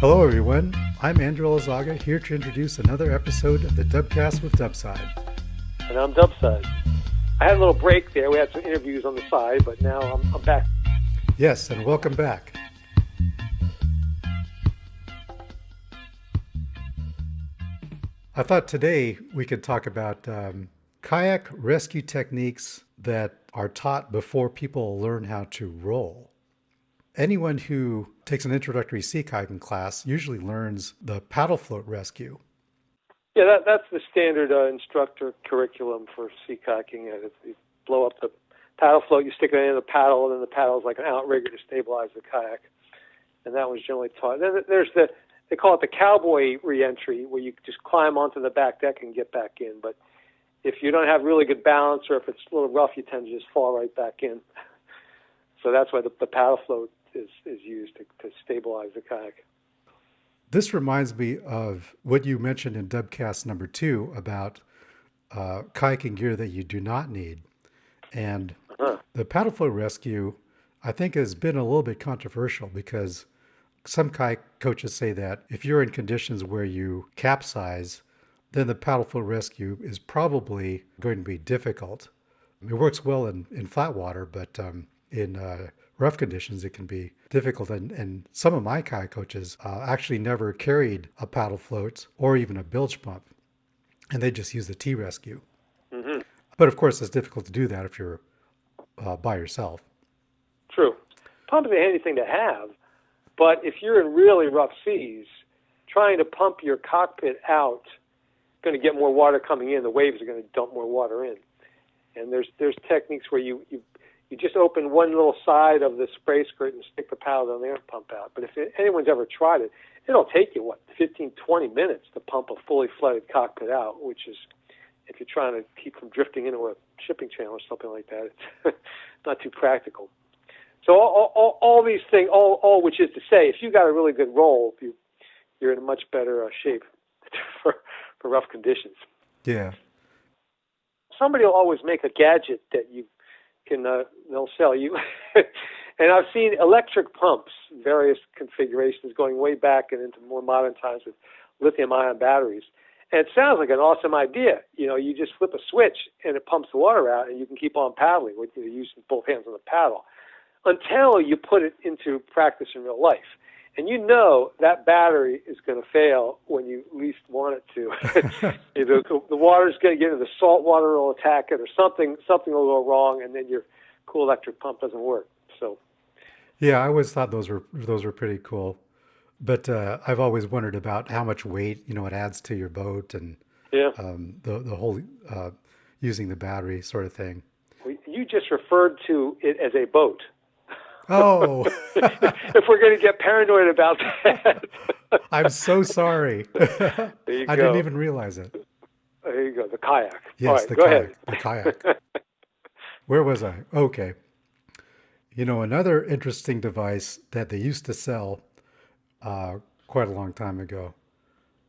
Hello everyone, I'm Andrew Elizaga here to introduce another episode of the Dubcast with Dubside. And I'm Dubside. I had a little break there. We had some interviews on the side, but now I'm back. Yes, and welcome back. I thought today we could talk about kayak rescue techniques that are taught before people learn how to roll. Anyone who takes an introductory sea kayaking class usually learns the paddle float rescue. Yeah, that's the standard instructor curriculum for sea kayaking. You blow up the paddle float, you stick it in the paddle, and then the paddle is like an outrigger to stabilize the kayak. And that was generally taught. Then there's they call it the cowboy reentry, where you just climb onto the back deck and get back in. But if you don't have really good balance, or if it's a little rough, you tend to just fall right back in. So that's why the paddle float is used to stabilize the kayak. This reminds me of what you mentioned in Dubcast number 2 about kayaking gear that you do not need. And the paddle float rescue, I think, has been a little bit controversial because some kayak coaches say that if you're in conditions where you capsize, then the paddle float rescue is probably going to be difficult. It works well in flat water, but in rough conditions, it can be difficult. And some of my kayak coaches actually never carried a paddle float or even a bilge pump, and they just use the T-rescue. Mm-hmm. But of course, it's difficult to do that if you're by yourself. True. Pump is a handy thing to have, but if you're in really rough seas, trying to pump your cockpit out is going to get more water coming in. The waves are going to dump more water in. And there's techniques where you just open one little side of the spray skirt and stick the paddle down there and pump out. But if anyone's ever tried it, it'll take you, 15, 20 minutes to pump a fully flooded cockpit out, which is, if you're trying to keep from drifting into a shipping channel or something like that, it's not too practical. So all these things, all which is to say, if you got a really good roll, you're in a much better shape for rough conditions. Yeah. Somebody will always make a gadget that you can they'll sell you. And I've seen electric pumps, various configurations going way back and into more modern times with lithium-ion batteries. And it sounds like an awesome idea. You just flip a switch and it pumps the water out, and you can keep on paddling with using both hands on the paddle until you put it into practice in real life. And that battery is going to fail when you least want it to. Either the water's going to get into the salt water, will attack it, or something will go wrong, and then your cool electric pump doesn't work. So, yeah, I always thought those were pretty cool, but I've always wondered about how much weight it adds to your boat, and the whole using the battery sort of thing. Well, you just referred to it as a boat. Oh. If we're going to get paranoid about that. I'm so sorry. There you I go. didn't even realize it. There you go, the kayak. Yes, right, the go kayak. ahead. The kayak. Where was I? Okay. Another interesting device that they used to sell quite a long time ago,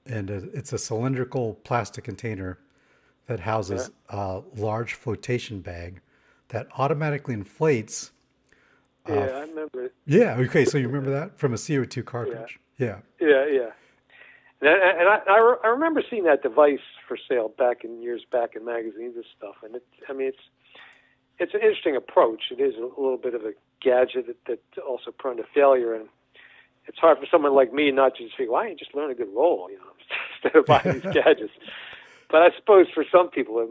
and it's a cylindrical plastic container that houses a large flotation bag that automatically inflates. Yeah, I remember it. Yeah. Okay. So you remember that from a CO2 cartridge? Yeah. Yeah. And I remember seeing that device for sale years back in magazines and stuff. And it's an interesting approach. It is a little bit of a gadget that's also prone to failure, and it's hard for someone like me not to just think, why don't you just learn a good roll, instead of buying these gadgets. But I suppose for some people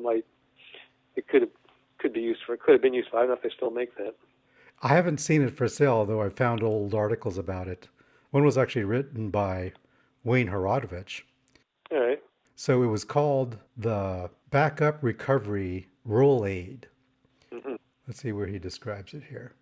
it could be useful. It could have been useful. I don't know if they still make that. I haven't seen it for sale, although I found old articles about it. One was actually written by Wayne Horodowich. All right. So it was called the Backup Recovery Roll Aid. Mm-hmm. Let's see where he describes it here.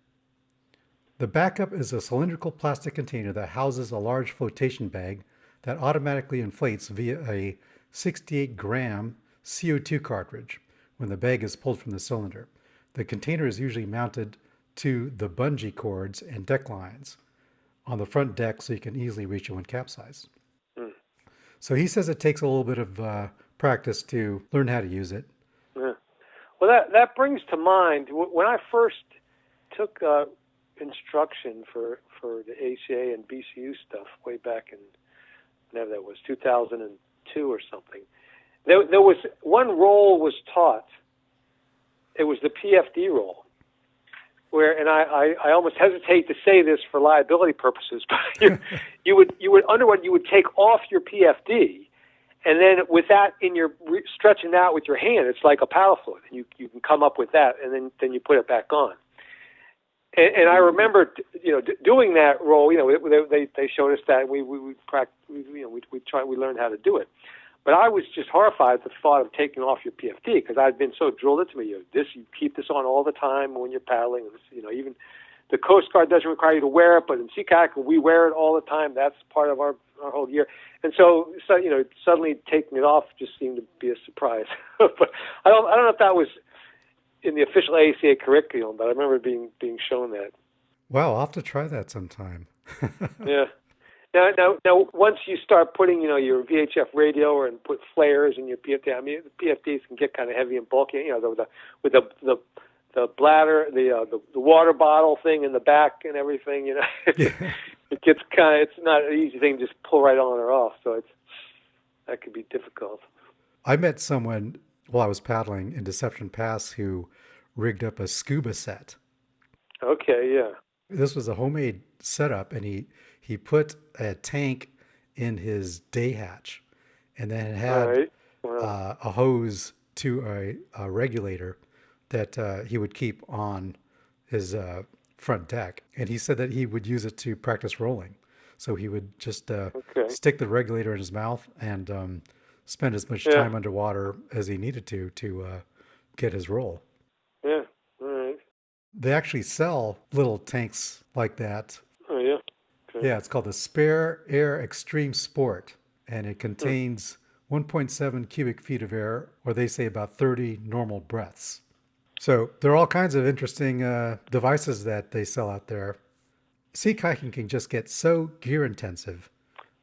The backup is a cylindrical plastic container that houses a large flotation bag that automatically inflates via a 68-gram CO2 cartridge when the bag is pulled from the cylinder. The container is usually mounted to the bungee cords and deck lines on the front deck so you can easily reach it when capsized. Mm. So he says it takes a little bit of practice to learn how to use it. Yeah. Well, that brings to mind, when I first took instruction for the ACA and BCU stuff way back in whenever that was, 2002 or something. There was one roll was taught. It was the PFD roll, where, and I almost hesitate to say this for liability purposes, but you would take off your PFD, and then with that stretching out with your hand, it's like a paddle float, and you can come up with that, and then you put it back on. And I remember, doing that roll. They showed us that we learned how to do it. But I was just horrified at the thought of taking off your PFD, because I'd been so drilled into me. You keep this on all the time when you're paddling. Even the Coast Guard doesn't require you to wear it, but in Sea Kayaking we wear it all the time. That's part of our whole gear. And so suddenly taking it off just seemed to be a surprise. But I don't know if that was in the official ACA curriculum, but I remember being shown that. Wow, I'll have to try that sometime. Yeah. Now, once you start putting, your VHF radio and put flares in your PFD, I mean, the PFDs can get kind of heavy and bulky. With the bladder, the water bottle thing in the back and everything. It gets it's not an easy thing to just pull right on or off. So that could be difficult. I met someone while I was paddling in Deception Pass who rigged up a scuba set. Okay, yeah. This was a homemade setup, and he put a tank in his day hatch, and then it had a hose to a regulator that he would keep on his front deck. And he said that he would use it to practice rolling. So he would just stick the regulator in his mouth and spend as much time underwater as he needed to get his roll. Yeah, all right. They actually sell little tanks like that. Oh, yeah. Okay. Yeah, it's called the Spare Air Xtreme Sport, and it contains 1.7 cubic feet of air, or they say about 30 normal breaths. So there are all kinds of interesting devices that they sell out there. Sea kayaking can just get so gear intensive.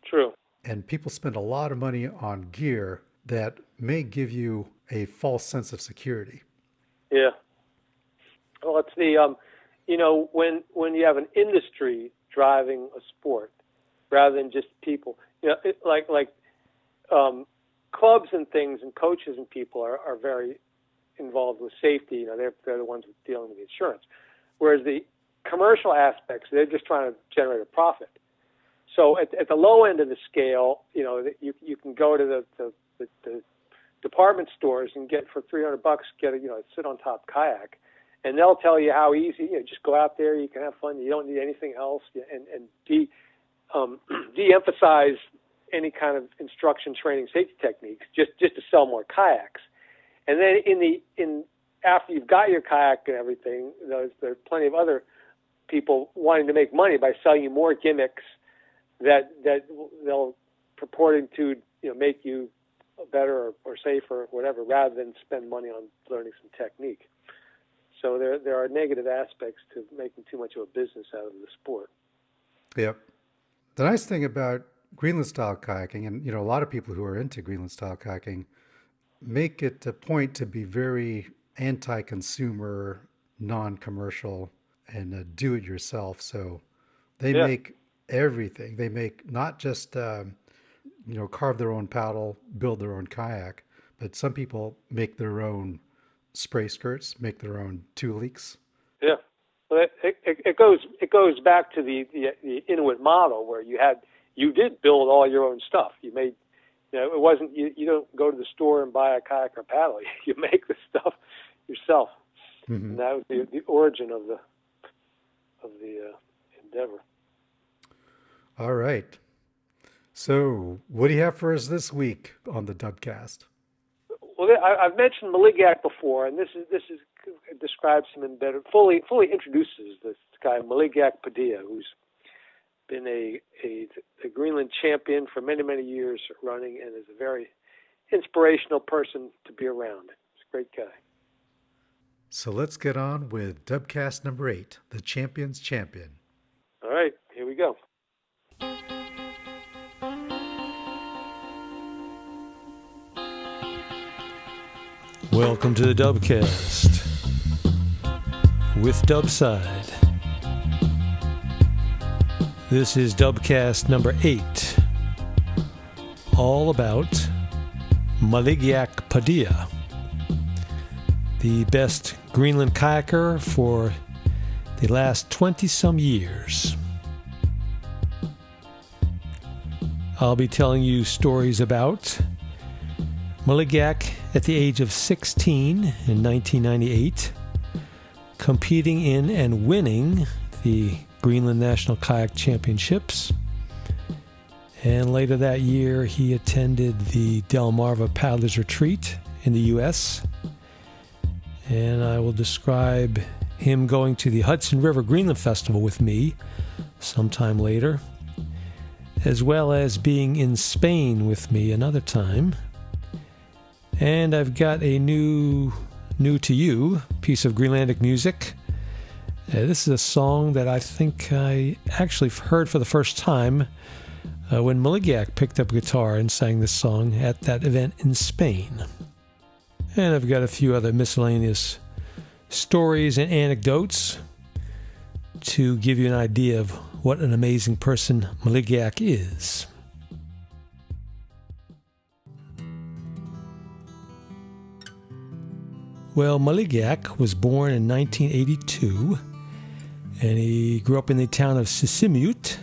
True. And people spend a lot of money on gear that may give you a false sense of security. Yeah. Well, it's when you have an industry driving a sport rather than just people, clubs and things and coaches and people are very involved with safety. They're the ones dealing with the insurance. Whereas the commercial aspects, they're just trying to generate a profit. So at the low end of the scale, you can go to the department stores and get for $300 get a sit on top kayak, and they'll tell you how easy. Just go out there, you can have fun. You don't need anything else, and de-emphasize any kind of instruction, training, safety techniques just to sell more kayaks. And then after you've got your kayak and everything, there's plenty of other people wanting to make money by selling you more gimmicks that they'll purporting to make you better or safer or whatever, rather than spend money on learning some technique. So there are negative aspects to making too much of a business out of the sport. Yep. The nice thing about Greenland style kayaking, and a lot of people who are into Greenland style kayaking make it a point to be very anti-consumer, non-commercial, and do it yourself. So they make everything. They make not just carve their own paddle, build their own kayak, but some people make their own spray skirts, make their own tuliks. Yeah, well, it goes back to the Inuit model where you did build all your own stuff. You made, it wasn't you don't go to the store and buy a kayak or paddle. You make the stuff yourself, and that was the origin of the endeavor. All right. So, what do you have for us this week on the Dubcast? Well, I've mentioned Maligiaq before, and this describes him in better, fully introduces this guy Maligiaq Padilla, who's been a Greenland champion for many, many years running, and is a very inspirational person to be around. He's a great guy. So let's get on with Dubcast number 8, the Champion's Champion. All right, here we go. Welcome to the Dubcast with Dubside. This is Dubcast number 8, all about Maligiaq Padilla, the best Greenland kayaker for the last 20-some years. I'll be telling you stories about Maligiaq at the age of 16 in 1998, competing in and winning the Greenland National Kayak Championships. And later that year, he attended the Delmarva Paddlers Retreat in the U.S. And I will describe him going to the Hudson River Greenland Festival with me sometime later, as well as being in Spain with me another time. And I've got a new to you piece of Greenlandic music. This is a song that I think I actually heard for the first time when Maligiaq picked up a guitar and sang this song at that event in Spain. And I've got a few other miscellaneous stories and anecdotes to give you an idea of what an amazing person Maligiaq is. Well, Maligiaq was born in 1982, and he grew up in the town of Sisimiut.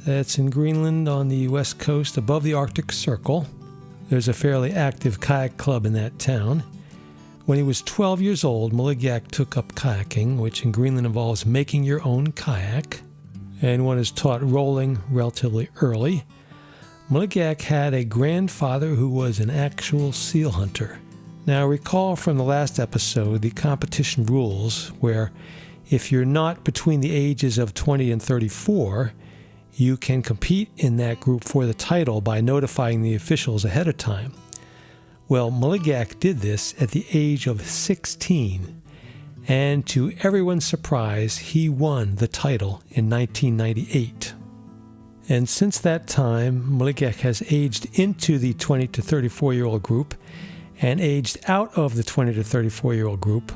That's in Greenland on the west coast above the Arctic Circle. There's a fairly active kayak club in that town. When he was 12 years old, Maligiaq took up kayaking, which in Greenland involves making your own kayak, and one is taught rolling relatively early. Maligiaq had a grandfather who was an actual seal hunter. Now, recall from the last episode the competition rules, where if you're not between the ages of 20 and 34, you can compete in that group for the title by notifying the officials ahead of time. Well, Maligiaq did this at the age of 16, and to everyone's surprise, he won the title in 1998. And since that time, Maligiaq has aged into the 20 to 34-year-old group and aged out of the 20 to 34-year-old group,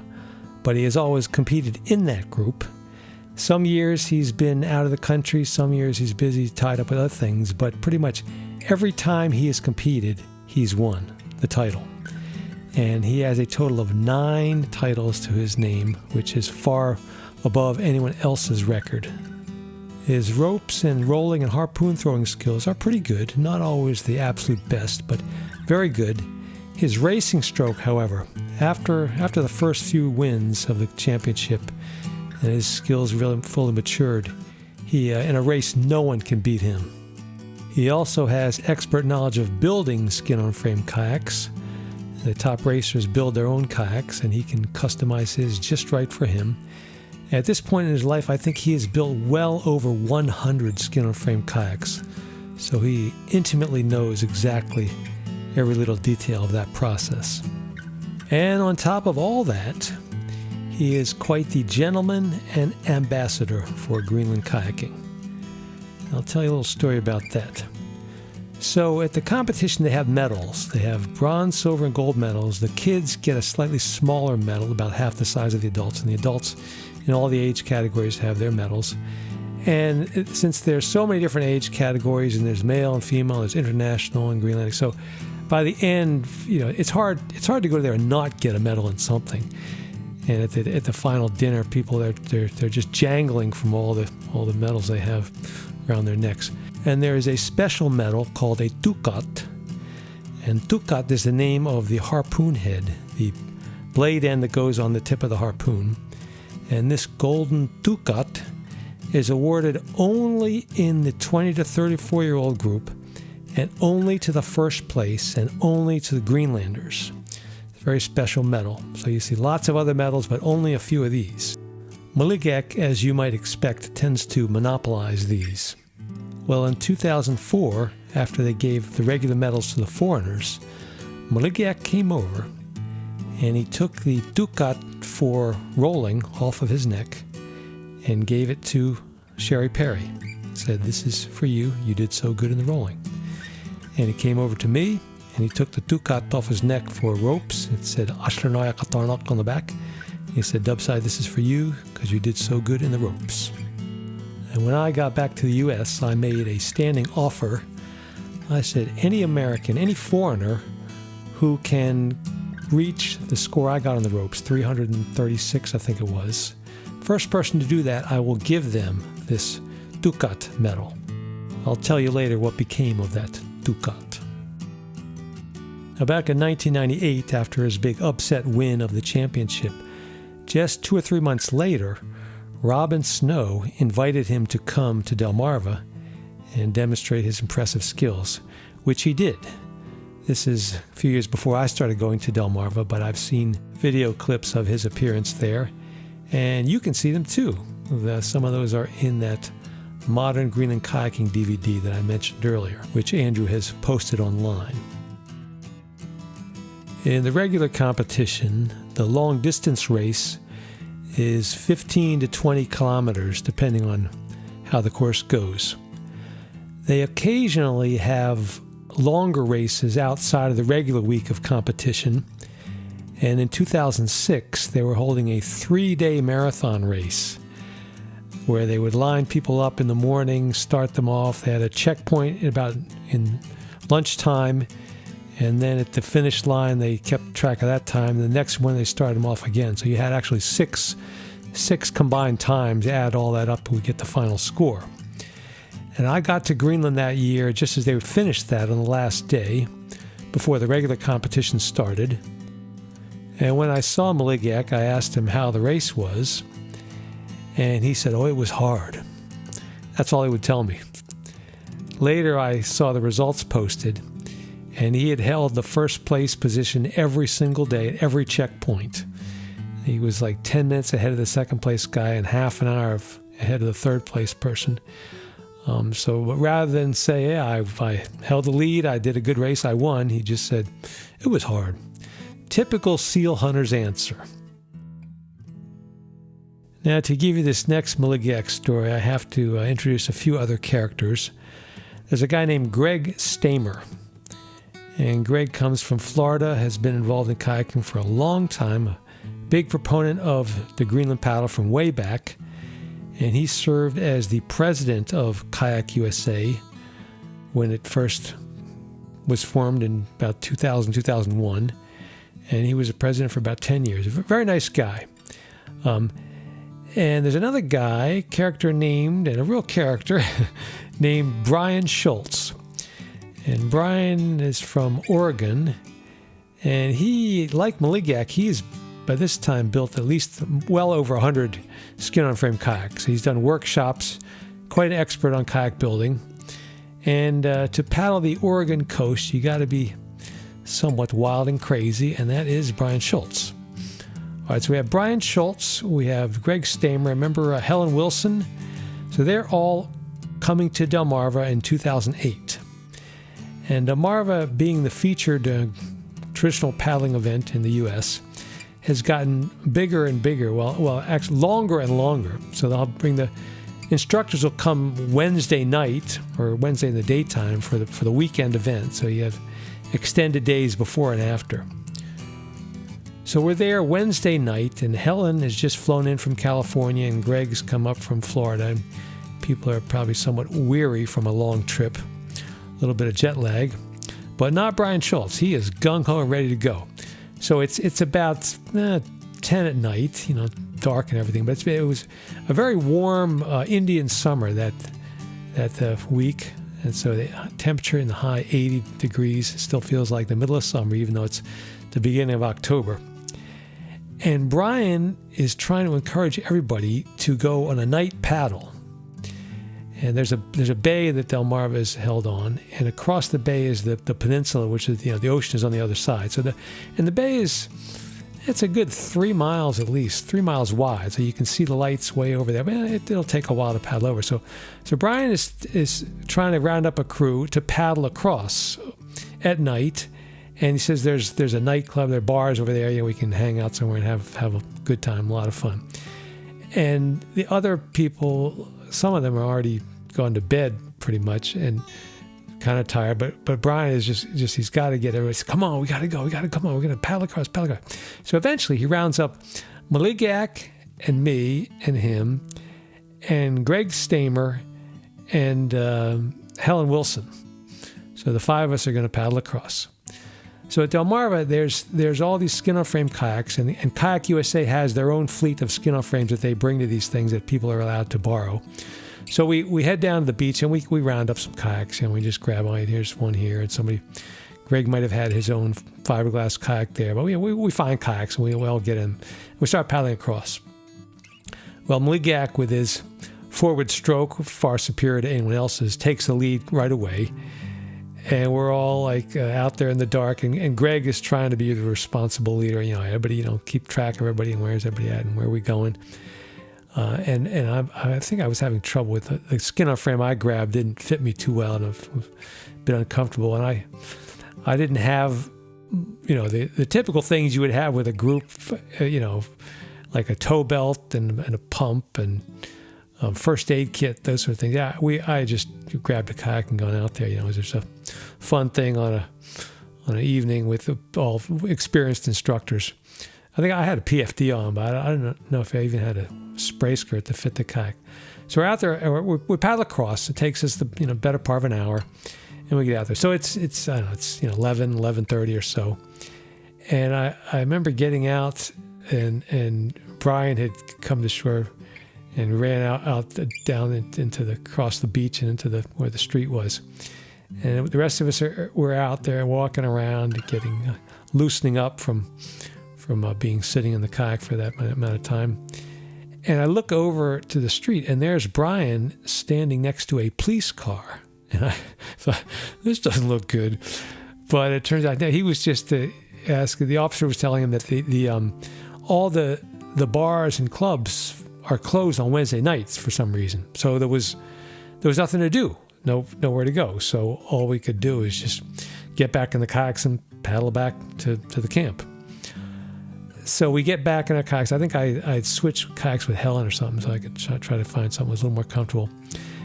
but he has always competed in that group. Some years he's been out of the country, some years he's busy, tied up with other things, but pretty much every time he has competed, he's won the title. And he has a total of 9 titles to his name, which is far above anyone else's record. His ropes and rolling and harpoon throwing skills are pretty good, not always the absolute best, but very good. His racing stroke, however, after the first few wins of the championship and his skills really fully matured, he in a race no one can beat him. He also has expert knowledge of building skin-on-frame kayaks. The top racers build their own kayaks, and he can customize his just right for him. At this point in his life, I think he has built well over 100 skin-on-frame kayaks, so he intimately knows exactly every little detail of that process. And on top of all that, he is quite the gentleman and ambassador for Greenland kayaking. I'll tell you a little story about that. So at the competition, they have medals. They have bronze, silver, and gold medals. The kids get a slightly smaller medal, about half the size of the adults, and the adults in all the age categories have their medals. And since there's so many different age categories, and there's male and female, there's international and Greenlandic, so by the end, it's hard to go there and not get a medal in something. And at the final dinner, people they're just jangling from all the medals they have around their necks. And there is a special medal called a ducat. And ducat is the name of the harpoon head, the blade end that goes on the tip of the harpoon. And this golden ducat is awarded only in the 20 to 34-year-old group, and only to the first place, and only to the Greenlanders. It's a very special medal. So you see lots of other medals, but only a few of these. Maligiaq, as you might expect, tends to monopolize these. Well, in 2004, after they gave the regular medals to the foreigners, Maligiaq came over, and he took the ducat for rolling off of his neck and gave it to Sherry Perry. Said, "This is for you. You did so good in the rolling." And he came over to me, and he took the ducat off his neck for ropes. It said Ashlernoya Katarnak on the back. He said, "Dubside, this is for you, because you did so good in the ropes." And when I got back to the U.S., I made a standing offer. I said, any American, any foreigner who can reach the score I got on the ropes, 336, I think it was, first person to do that, I will give them this Ducat medal. I'll tell you later what became of that Ducat. Now, back in 1998, after his big upset win of the championship, just 2 or 3 months later, Robin Snow invited him to come to Delmarva and demonstrate his impressive skills, which he did. This is a few years before I started going to Delmarva, but I've seen video clips of his appearance there, and you can see them too. Some of those are in that Modern Greenland Kayaking DVD that I mentioned earlier, which Andrew has posted online. In the regular competition, the long distance race is 15 to 20 kilometers, depending on how the course goes. They occasionally have longer races outside of the regular week of competition, and in 2006 they were holding a 3-day marathon race where they would line people up in the morning, start them off. They had a checkpoint in lunchtime, and then at the finish line they kept track of that time. The next one they started them off again. So you had actually six combined times. Add all that up, we get the final score. And I got to Greenland that year just as they would finish that on the last day before the regular competition started. And when I saw Maligiaq, I asked him how the race was, and he said, "Oh, it was hard." That's all he would tell me. Later, I saw the results posted, and he had held the first place position every single day at every checkpoint. He was like 10 minutes ahead of the second place guy and half an hour ahead of the third place person. So rather than say, yeah, I held the lead, I did a good race, I won, he just said, it was hard. Typical seal hunter's answer. Now, to give you this next Maligiaq story, I have to introduce a few other characters. There's a guy named Greg Stamer. And Greg comes from Florida, has been involved in kayaking for a long time, a big proponent of the Greenland paddle from way back. And he served as the president of Kayak USA when it first was formed in about 2000, 2001. And he was a president for about 10 years. A very nice guy. And there's another guy, and a real character, named Brian Schultz. And Brian is from Oregon. And he, like Maligiaq, he's by this time built at least well over 100 skin-on-frame kayaks. He's done workshops, quite an expert on kayak building. And to paddle the Oregon coast, you got to be somewhat wild and crazy, and that is Brian Schultz. All right, so we have Brian Schultz, we have Greg Stamer, remember Helen Wilson? So they're all coming to Delmarva in 2008. And Delmarva, being the featured traditional paddling event in the U.S., has gotten bigger and bigger, well, actually longer and longer. So they'll bring the instructors will come Wednesday night or Wednesday in the daytime for the weekend event. So you have extended days before and after. So we're there Wednesday night, and Helen has just flown in from California, and Greg's come up from Florida. And people are probably somewhat weary from a long trip, a little bit of jet lag, but not Brian Schultz. He is gung-ho and ready to go. So it's about 10 at night, dark and everything. But it was a very warm Indian summer that week. And so the temperature in the high 80 degrees still feels like the middle of summer, even though it's the beginning of October. And Brian is trying to encourage everybody to go on a night paddle. And there's a bay that Delmarva is held on, and across the bay is the peninsula, which is the ocean is on the other side. So the bay it's a good 3 miles at least, 3 miles wide. So you can see the lights way over there. But it'll take a while to paddle over. So Brian is trying to round up a crew to paddle across at night, and he says there's a nightclub, there are bars over there. We can hang out somewhere and have a good time, a lot of fun. And the other people, some of them are already gone to bed pretty much and kind of tired, but Brian is just he's got to get everybody, come on, we got to go, come on, we're going to paddle across. So eventually he rounds up Maligiaq and me and him, and Greg Stamer and Helen Wilson. So the 5 of us are going to paddle across. So at Delmarva, there's all these skin-on-frame kayaks, and Kayak USA has their own fleet of skin-on-frames that they bring to these things that people are allowed to borrow. So we head down to the beach, and we round up some kayaks, and we just grab, here's one here, and Greg might have had his own fiberglass kayak there, but we find kayaks, and we all get in. We start paddling across. Well, Maligiaq, with his forward stroke, far superior to anyone else's, takes the lead right away. And we're all out there in the dark, and Greg is trying to be the responsible leader. Everybody, keep track of everybody and where's everybody at and where are we going. And I think I was having trouble with the skin on frame I grabbed didn't fit me too well, and I've been uncomfortable. And I didn't have, the typical things you would have with a group, like a tow belt and a pump and first aid kit, those sort of things. Yeah, I just grabbed a kayak and gone out there. It was just a fun thing on an evening with all experienced instructors. I think I had a PFD on, but I don't know if I even had a spray skirt to fit the kayak. So we're out there, and we paddle across. It takes us the better part of an hour, and we get out there. So it's 11:30 or so, and I remember getting out, and Brian had come to shore and ran out down into across the beach and into where the street was. And the rest of us were out there walking around, loosening up from being sitting in the kayak for that amount of time. And I look over to the street, and there's Brian standing next to a police car. And I thought, this doesn't look good. But it turns out that he was just asking. The officer was telling him that all the bars and clubs are closed on Wednesday nights for some reason. So there was nothing to do, nowhere to go. So all we could do is just get back in the kayaks and paddle back to the camp. So we get back in our kayaks. I think I'd switched kayaks with Helen or something so I could try to find something that was a little more comfortable.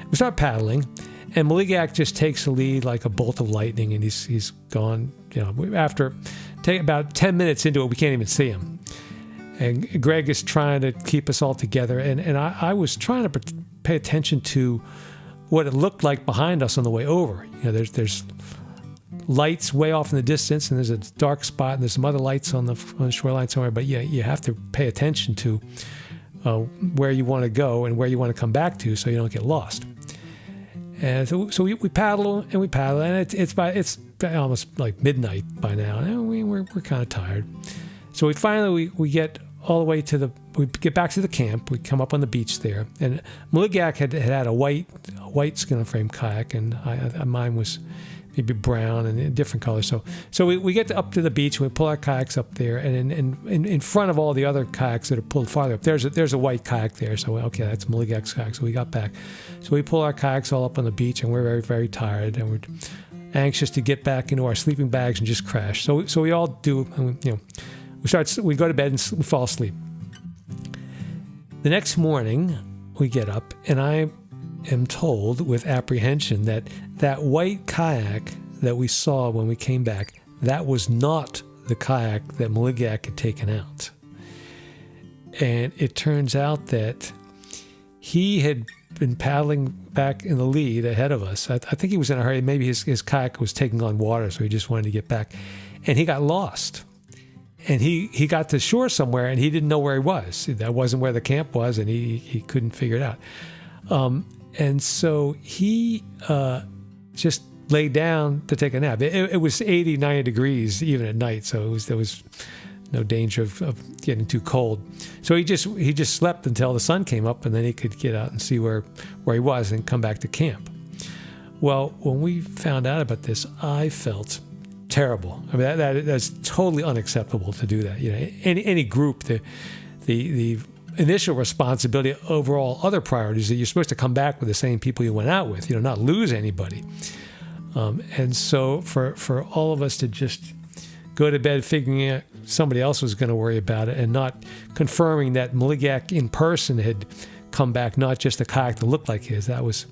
We start paddling, and Maligiaq just takes the lead like a bolt of lightning, and he's gone. After about 10 minutes into it, we can't even see him. And Greg is trying to keep us all together. And I was trying to pay attention to what it looked like behind us on the way over. There's lights way off in the distance, and there's a dark spot, and there's some other lights on the shoreline somewhere. But you have to pay attention to where you want to go and where you want to come back to so you don't get lost. And so we paddle, and it's almost like midnight by now. And we're kind of tired. So we finally we get all the way we get back to the camp. We come up on the beach there, and Maligiaq had a white skin-on-frame kayak, and mine was maybe brown and a different color. So we get up to the beach, and we pull our kayaks up there, and in front of all the other kayaks that are pulled farther up, there's a white kayak there. So okay, that's Maligiaq's kayak. So we got back. So we pull our kayaks all up on the beach, and we're very, very tired, and we're anxious to get back into our sleeping bags and just crash. So we all do, we go to bed and we fall asleep. The next morning, we get up, and I am told with apprehension that white kayak that we saw when we came back, that was not the kayak that Maligiaq had taken out. And it turns out that he had been paddling back in the lead ahead of us. I think he was in a hurry. Maybe his kayak was taking on water, so he just wanted to get back. And he got lost. And he got to shore somewhere, and he didn't know where he was. That wasn't where the camp was, and he couldn't figure it out. And so he just laid down to take a nap. It was 80, 90 degrees even at night, so there was no danger of getting too cold. So he just slept until the sun came up, and then he could get out and see where he was and come back to camp. Well, when we found out about this, I felt terrible. I mean, that's totally unacceptable to do that. Any group, the initial responsibility over all other priorities that you're supposed to come back with the same people you went out with, not lose anybody. And so for all of us to just go to bed figuring out somebody else was going to worry about it and not confirming that Maligiaq in person had come back, not just a kayak that looked like his, that was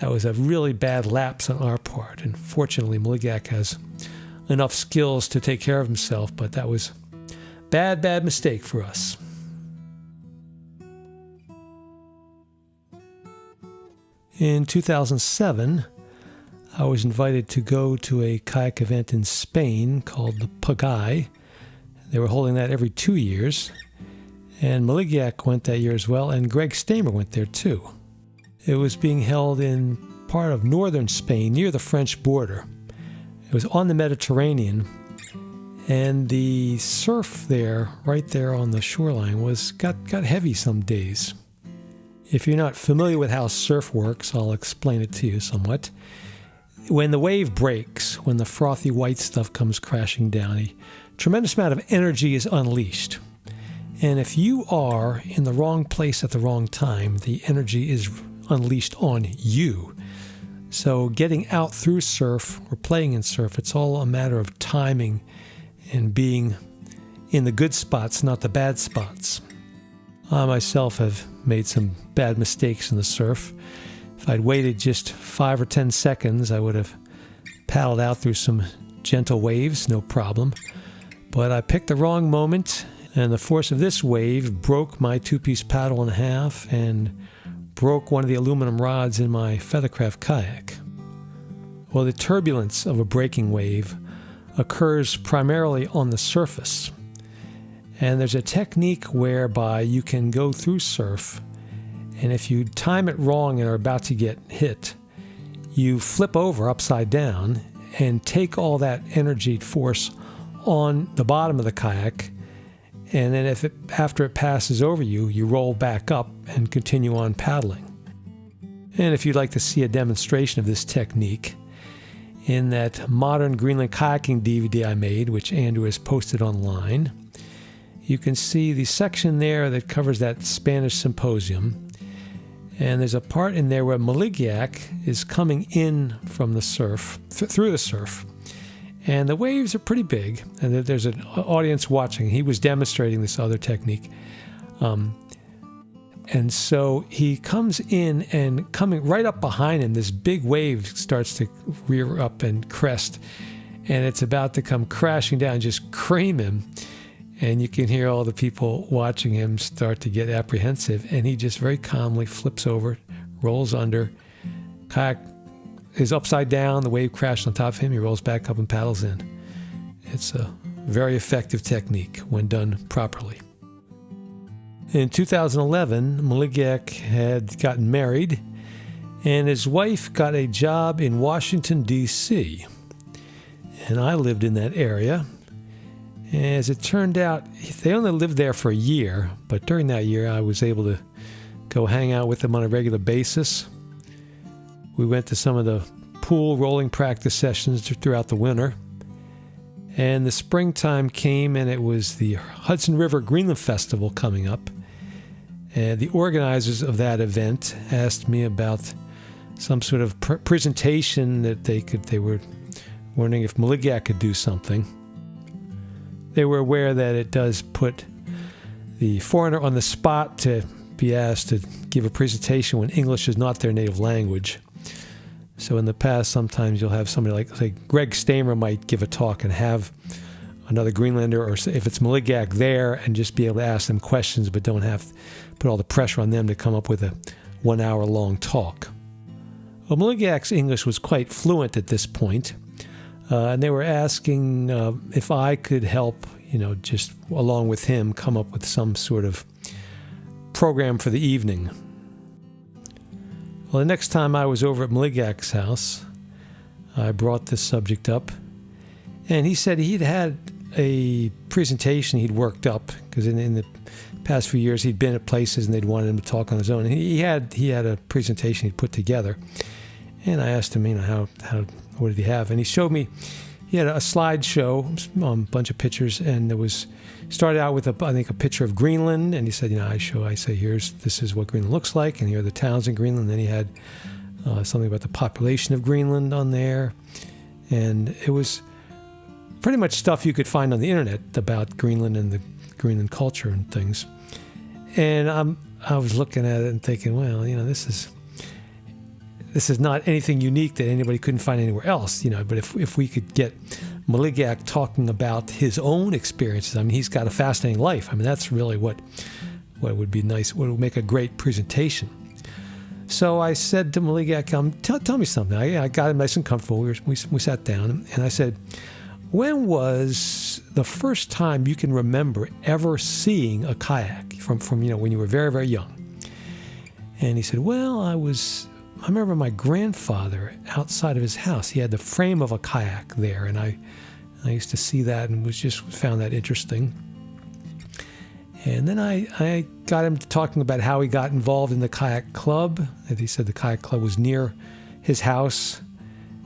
a really bad lapse on our part. And fortunately, Maligiaq has enough skills to take care of himself, but that was bad mistake for us. In 2007, I was invited to go to a kayak event in Spain called the Pagai. They were holding that every 2 years. And Maligiaq went that year as well, and Greg Stamer went there too. It was being held in part of northern Spain, near the French border. It was on the Mediterranean, and the surf there, right there on the shoreline, got heavy some days. If you're not familiar with how surf works, I'll explain it to you somewhat. When the wave breaks, when the frothy white stuff comes crashing down, a tremendous amount of energy is unleashed. And if you are in the wrong place at the wrong time, the energy is unleashed on you. So getting out through surf or playing in surf, it's all a matter of timing and being in the good spots, not the bad spots. I myself have made some bad mistakes in the surf. If I'd waited just 5 or 10 seconds, I would have paddled out through some gentle waves, no problem. But I picked the wrong moment, and the force of this wave broke my 2-piece paddle in half and broke one of the aluminum rods in my Feathercraft kayak. Well, the turbulence of a breaking wave occurs primarily on the surface. And there's a technique whereby you can go through surf, and if you time it wrong and are about to get hit, you flip over upside down and take all that energy force on the bottom of the kayak, and then after it passes over you, you roll back up and continue on paddling. And if you'd like to see a demonstration of this technique, in that modern Greenland kayaking DVD I made, which Andrew has posted online, you can see the section there that covers that Spanish symposium. And there's a part in there where Maligiaq is coming in from the surf, through the surf. And the waves are pretty big, and there's an audience watching. He was demonstrating this other technique. And so he comes in, and coming right up behind him, this big wave starts to rear up and crest, and it's about to come crashing down and just cream him. And you can hear all the people watching him start to get apprehensive, and he just very calmly flips over, rolls under, kayak is upside down, the wave crashed on top of him, he rolls back up and paddles in. It's a very effective technique when done properly. In 2011, Maligiaq had gotten married, and his wife got a job in Washington, D.C. And I lived in that area. As it turned out, they only lived there for a year, but during that year I was able to go hang out with them on a regular basis. We went to some of the pool rolling practice sessions throughout the winter. And the springtime came, and it was the Hudson River Greenland Festival coming up. And the organizers of that event asked me about some sort of presentation that they were wondering if Maligiaq could do something. They were aware that it does put the foreigner on the spot to be asked to give a presentation when English is not their native language. So in the past, sometimes you'll have somebody like, say, Greg Stamer might give a talk and have another Greenlander, or if it's Maligiaq there, and just be able to ask them questions, but don't have to put all the pressure on them to come up with a 1 hour long talk. Well, Maligiaq's English was quite fluent at this point, and they were asking if I could help, just along with him, come up with some sort of program for the evening. Well, the next time I was over at Maligiaq's house, I brought this subject up, and he said he'd had a presentation he'd worked up, because in the past few years he'd been at places and they'd wanted him to talk on his own. And he had a presentation he'd put together, and I asked him, what did he have? And he showed me, he had a slideshow, a bunch of pictures, and started out with a picture of Greenland, and he said, I say, this is what Greenland looks like, and here are the towns in Greenland. And then he had something about the population of Greenland on there, and it was pretty much stuff you could find on the internet about Greenland and the Greenland culture and things. And I was looking at it and thinking, well, this is not anything unique that anybody couldn't find anywhere else, but if we could get Maligiaq talking about his own experiences, he's got a fascinating life. That's really what would be nice, what would make a great presentation. So I said to Maligiaq, tell me something. I got him nice and comfortable. We sat down, and I said, when was the first time you can remember ever seeing a kayak from when you were very, very young? And he said, well, I remember my grandfather outside of his house. He had the frame of a kayak there, and I used to see that and found that interesting. And then I got him talking about how he got involved in the kayak club. And he said the kayak club was near his house.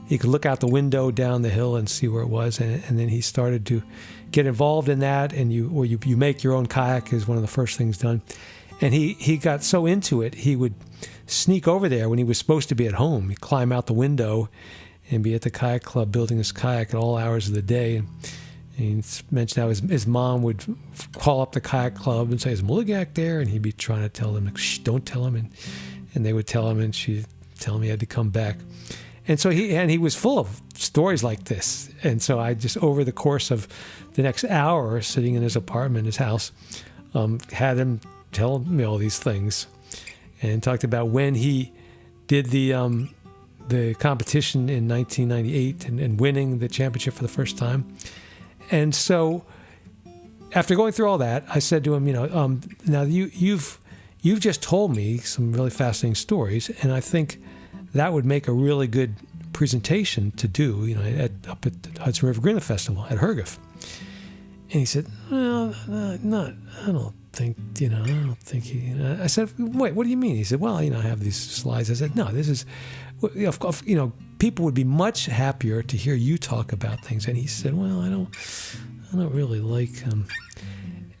He could look out the window down the hill and see where it was. And then he started to get involved in that. And you make your own kayak is one of the first things done. And he got so into it, he would sneak over there when he was supposed to be at home. He'd climb out the window and be at the kayak club building his kayak at all hours of the day. And he mentioned how his mom would call up the kayak club and say, is Maligiaq there? And he'd be trying to tell them, shh, don't tell him. And they would tell him, and she'd tell him he had to come back. And so he was full of stories like this. And so I just, over the course of the next hour, sitting in his apartment, his house, had him tell me all these things, and talked about when he did the competition in 1998 and winning the championship for the first time. And so, after going through all that, I said to him, now you've just told me some really fascinating stories, and I think that would make a really good presentation to do, up at the Hudson River Greenland Festival at Horodowich. And he said, well, I don't think he. I said, wait, what do you mean? He said, well, I have these slides. I said, no, this is, people would be much happier to hear you talk about things. And he said, well, I don't really like him.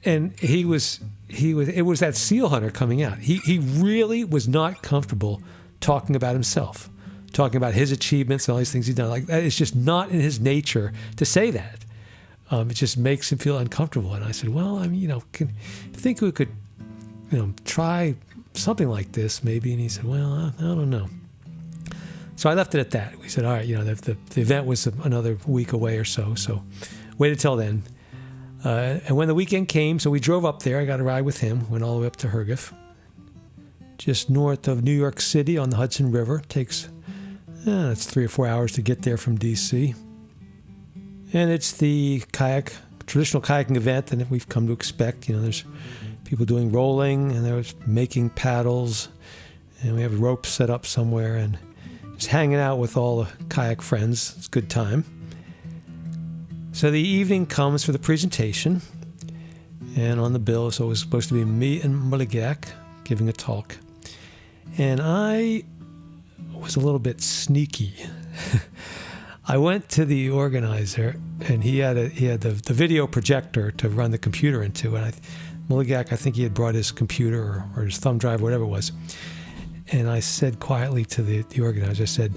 And it was that seal hunter coming out. He really was not comfortable talking about himself, talking about his achievements and all these things he's done. Like, it's just not in his nature to say that. It just makes him feel uncomfortable. And I said, well, think we could, try something like this maybe. And he said, well, I don't know. So I left it at that. We said, all right, the event was another week away or so. So waited till then. And when the weekend came, so we drove up there. I got a ride with him, went all the way up to Horodowich, just north of New York City on the Hudson River. It takes, it's 3 or 4 hours to get there from D.C. And it's the traditional kayaking event that we've come to expect. There's people doing rolling, and there's making paddles, and we have ropes set up somewhere, and just hanging out with all the kayak friends. It's a good time. So the evening comes for the presentation, and on the bill, so it was supposed to be me and Maligiaq giving a talk. And I was a little bit sneaky. I went to the organizer, and he had the video projector to run the computer into. And Maligiaq, I think he had brought his computer or his thumb drive, whatever it was. And I said quietly to the organizer, I said,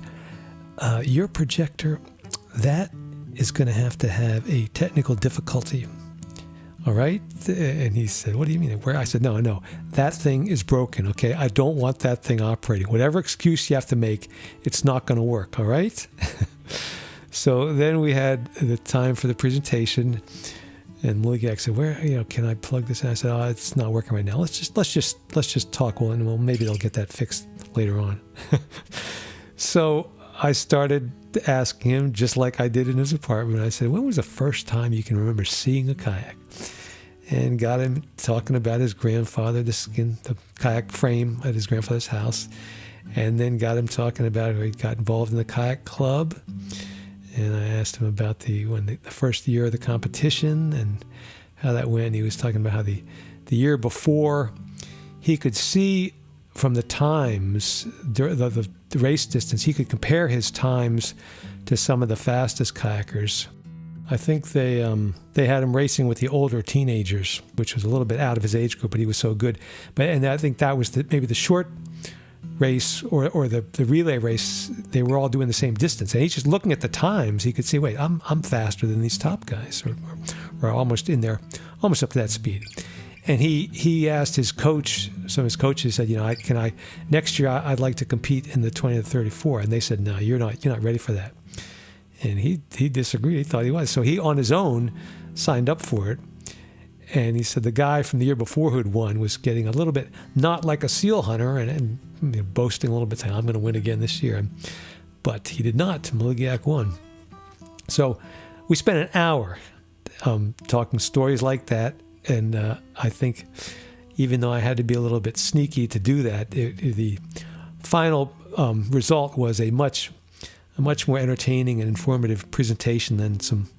your projector, that is going to have a technical difficulty. All right? And he said, what do you mean? Where? I said, no, that thing is broken, okay? I don't want that thing operating. Whatever excuse you have to make, it's not going to work, all right? So then we had the time for the presentation, and Maligiaq said, where, can I plug this in? I said, it's not working right now. Let's just talk, and maybe they'll get that fixed later on. So I started asking him, just like I did in his apartment. I said, when was the first time you can remember seeing a kayak? And got him talking about his grandfather, the kayak frame at his grandfather's house. And then got him talking about how he got involved in the kayak club. And I asked him about the first year of the competition and how that went. He was talking about how the year before, he could see from the times, the race distance, he could compare his times to some of the fastest kayakers. I think they had him racing with the older teenagers, which was a little bit out of his age group, but he was so good. And I think that was maybe the short race or the relay race. They were all doing the same distance, and he's just looking at the times. He could see, wait, I'm faster than these top guys, or almost in there, almost up to that speed. And he asked his coach, some of his coaches said, can I next year I'd like to compete in the 20 to 34, and they said, no, you're not ready for that. And he disagreed. He thought he was. So he, on his own, signed up for it. And he said the guy from the year before who had won was getting a little bit, not like a seal hunter, and boasting a little bit, saying, I'm going to win again this year. But he did not. Maligiaq won. So we spent an hour talking stories like that. And I think even though I had to be a little bit sneaky to do that, the final result was a much more entertaining and informative presentation than some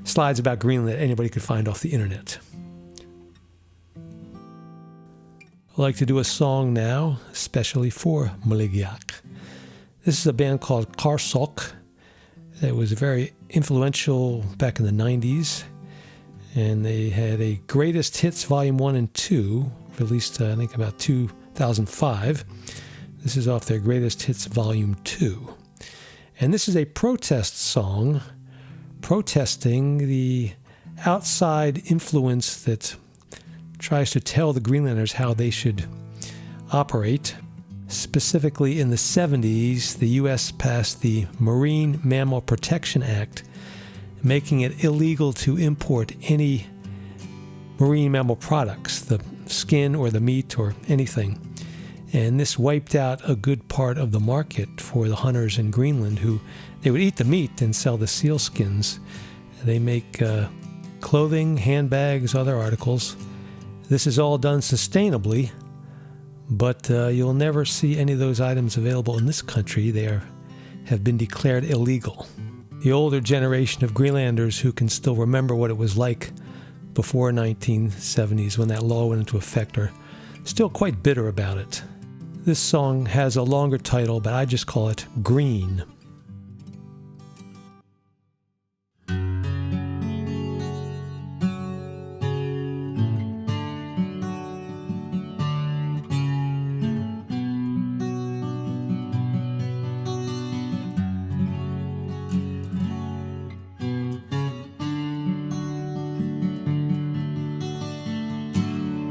slides about Greenland that anybody could find off the internet. I'd like to do a song now, especially for Maligiaq. This is a band called Qarsoq. It was very influential back in the 90s, and they had a Greatest Hits Volume 1 and 2, released I think about 2005. This is off their Greatest Hits Volume 2. And this is a protest song protesting the outside influence that tries to tell the Greenlanders how they should operate. Specifically in the 70s, the U.S. passed the Marine Mammal Protection Act, making it illegal to import any marine mammal products, the skin or the meat or anything. And this wiped out a good part of the market for the hunters in Greenland, who they would eat the meat and sell the seal skins. They make clothing, handbags, other articles. This is all done sustainably, but you'll never see any of those items available in this country. They have been declared illegal. The older generation of Greenlanders who can still remember what it was like before 1970s when that law went into effect are still quite bitter about it. This song has a longer title, but I just call it Green.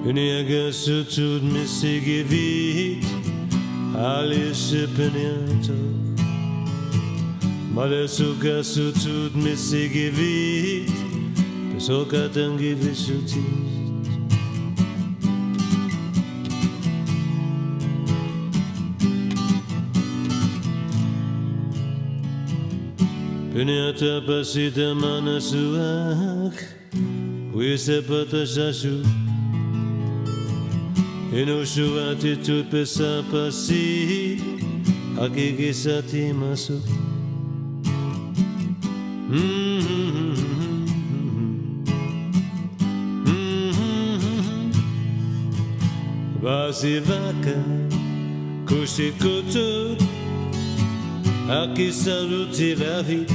Peniaga sutut misigivit Ali sipenianto Malesuka sutut misigivit Pesoka tangivisutit Peniata pasita manasuak Wisepata shashu Inushu attitude pesa pasi Akikisati masu Basi vaka Kushikutu Akisaruti la vie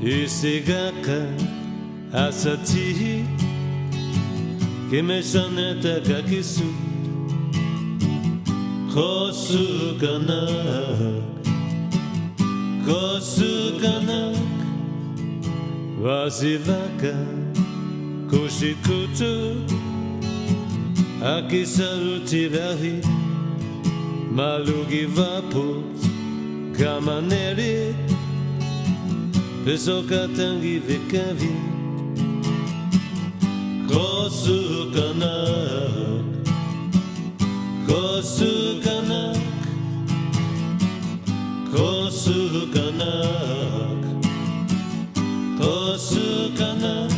Isigaka Asati Kimeshaneta kakisu Kosukanak Vasivaka Kushikutu Akisaruti lahi Malugi vaput Kamanerit Pesokatangi vikavi Kosukanak Kosukanak Kosukanak Kosukanak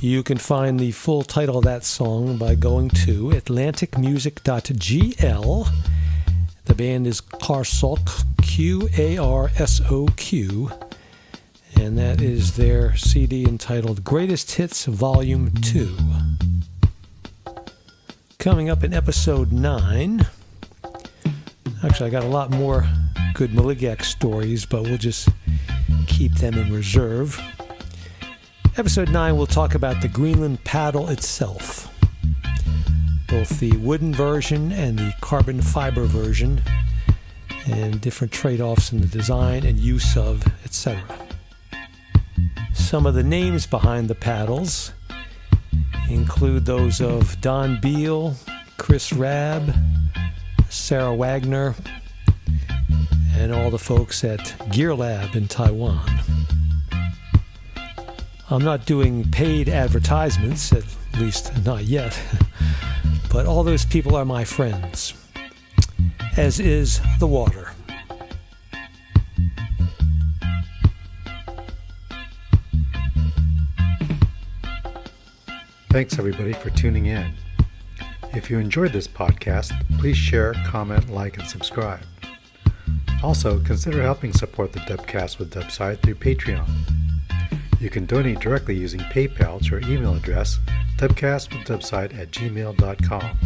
You can find the full title of that song by going to atlanticmusic.gl. The band is Qarsoq, Qarsoq, and that is their CD entitled Greatest Hits Volume 2. Coming up in episode 9, actually I got a lot more good Maligiaq stories, but we'll just keep them in reserve. Episode 9, we'll talk about the Greenland paddle itself, both the wooden version and the carbon fiber version, and different trade-offs in the design and use of, etc. Some of the names behind the paddles include those of Don Beal, Chris Rabb, Sarah Wagner, and all the folks at Gear Lab in Taiwan. I'm not doing paid advertisements, at least not yet, but all those people are my friends, as is the water. Thanks everybody for tuning in. If you enjoyed this podcast, please share, comment, like, and subscribe. Also, consider helping support the Dubcast with Dubside through Patreon. You can donate directly using PayPal to our email address, dubcastwithdubside@gmail.com.